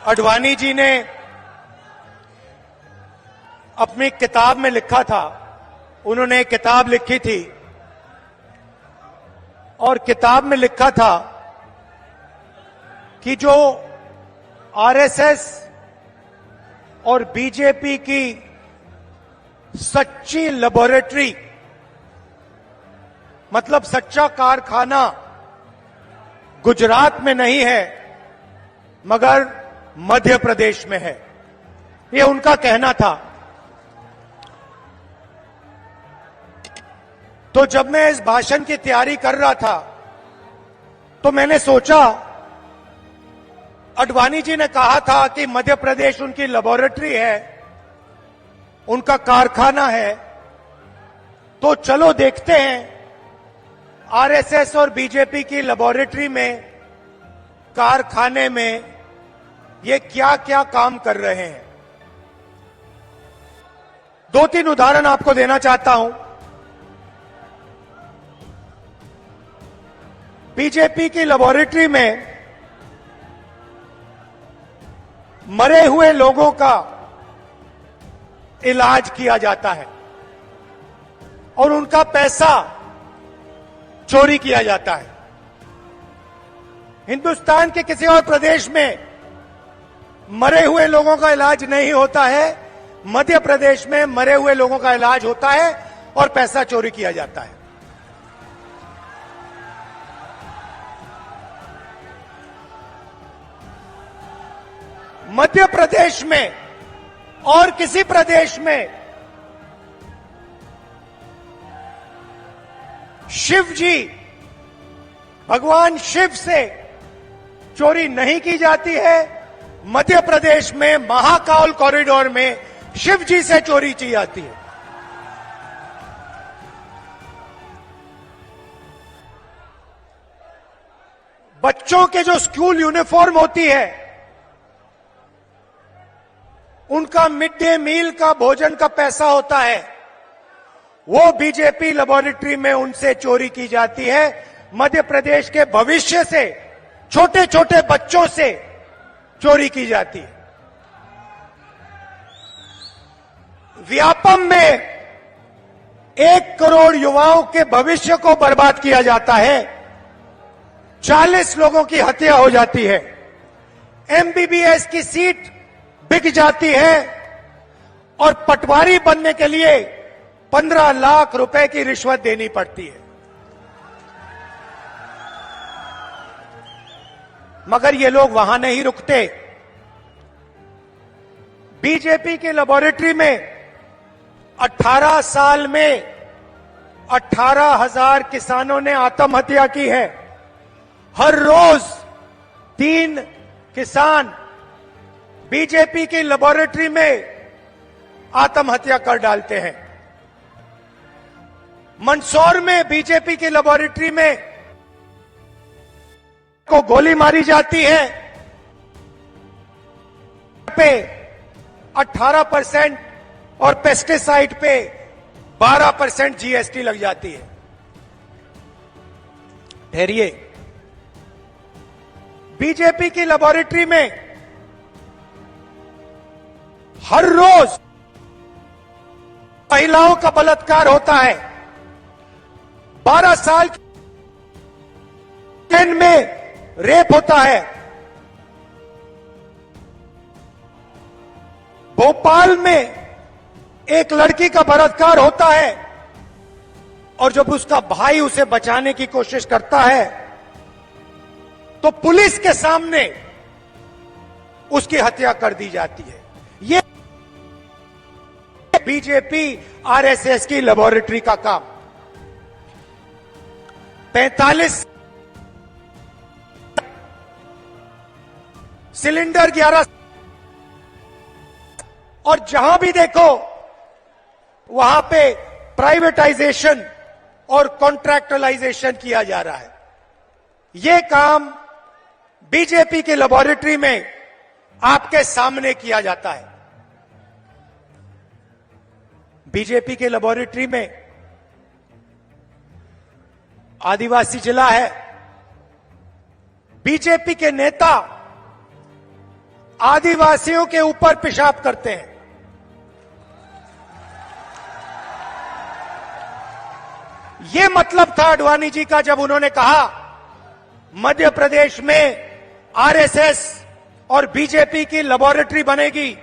अडवाणी जी ने अपनी किताब में लिखा था, उन्होंने एक किताब लिखी थी और किताब में लिखा था कि जो आरएसएस और बीजेपी की सच्ची लेबोरेटरी, मतलब सच्चा कारखाना गुजरात में नहीं है मगर मध्य प्रदेश में है, ये उनका कहना था। तो जब मैं इस भाषण की तैयारी कर रहा था तो मैंने सोचा, अडवाणी जी ने कहा था कि मध्य प्रदेश उनकी लेबोरेटरी है, उनका कारखाना है, तो चलो देखते हैं आरएसएस और बीजेपी की लेबोरेटरी में, कारखाने में ये क्या क्या काम कर रहे हैं। दो तीन उदाहरण आपको देना चाहता हूं। बीजेपी की लेबोरेटरी में मरे हुए लोगों का इलाज किया जाता है और उनका पैसा चोरी किया जाता है। हिंदुस्तान के किसी और प्रदेश में मरे हुए लोगों का इलाज नहीं होता है, मध्य प्रदेश में मरे हुए लोगों का इलाज होता है और पैसा चोरी किया जाता है। मध्य प्रदेश में और किसी प्रदेश में शिव जी, भगवान शिव से चोरी नहीं की जाती है। मध्य प्रदेश में महाकाल कॉरिडोर में शिव जी से चोरी की जाती है। बच्चों के जो स्कूल यूनिफॉर्म होती है, उनका मिड डे मील का भोजन का पैसा होता है, वो बीजेपी लेबोरेटरी में उनसे चोरी की जाती है। मध्य प्रदेश के भविष्य से, छोटे छोटे बच्चों से चोरी की जाती है। व्यापम में 1 करोड़ युवाओं के भविष्य को बर्बाद किया जाता है, 40 लोगों की हत्या हो जाती है, एमबीबीएस की सीट बिक जाती है और पटवारी बनने के लिए 15 लाख रुपए की रिश्वत देनी पड़ती है। मगर ये लोग वहां नहीं रुकते। बीजेपी की लेबोरेटरी में 18 साल में 18,000 किसानों ने आत्महत्या की है। हर रोज 3 किसान बीजेपी की लेबोरेटरी में आत्महत्या कर डालते हैं। मंदसौर में बीजेपी की लेबोरेटरी में को गोली मारी जाती है, पे 18% और पेस्टिसाइड पे 12% जीएसटी लग जाती है। ठहरिए, बीजेपी की लेबोरेटरी में हर रोज महिलाओं का बलात्कार होता है। 12 साल में रेप होता है। भोपाल में एक लड़की का बलात्कार होता है और जब उसका भाई उसे बचाने की कोशिश करता है तो पुलिस के सामने उसकी हत्या कर दी जाती है। ये बीजेपी आरएसएस की लेबोरेटरी का काम। 45 सिलेंडर 11, और जहां भी देखो वहां पे प्राइवेटाइजेशन और कॉन्ट्रैक्टलाइजेशन किया जा रहा है। यह काम बीजेपी की लेबोरेटरी में आपके सामने किया जाता है। बीजेपी के लेबोरेटरी में आदिवासी जिला है। बीजेपी के नेता आदिवासियों के ऊपर पेशाब करते हैं। ये मतलब था आडवाणी जी का जब उन्होंने कहा मध्य प्रदेश में आरएसएस और बीजेपी की लेबोरेटरी बनेगी।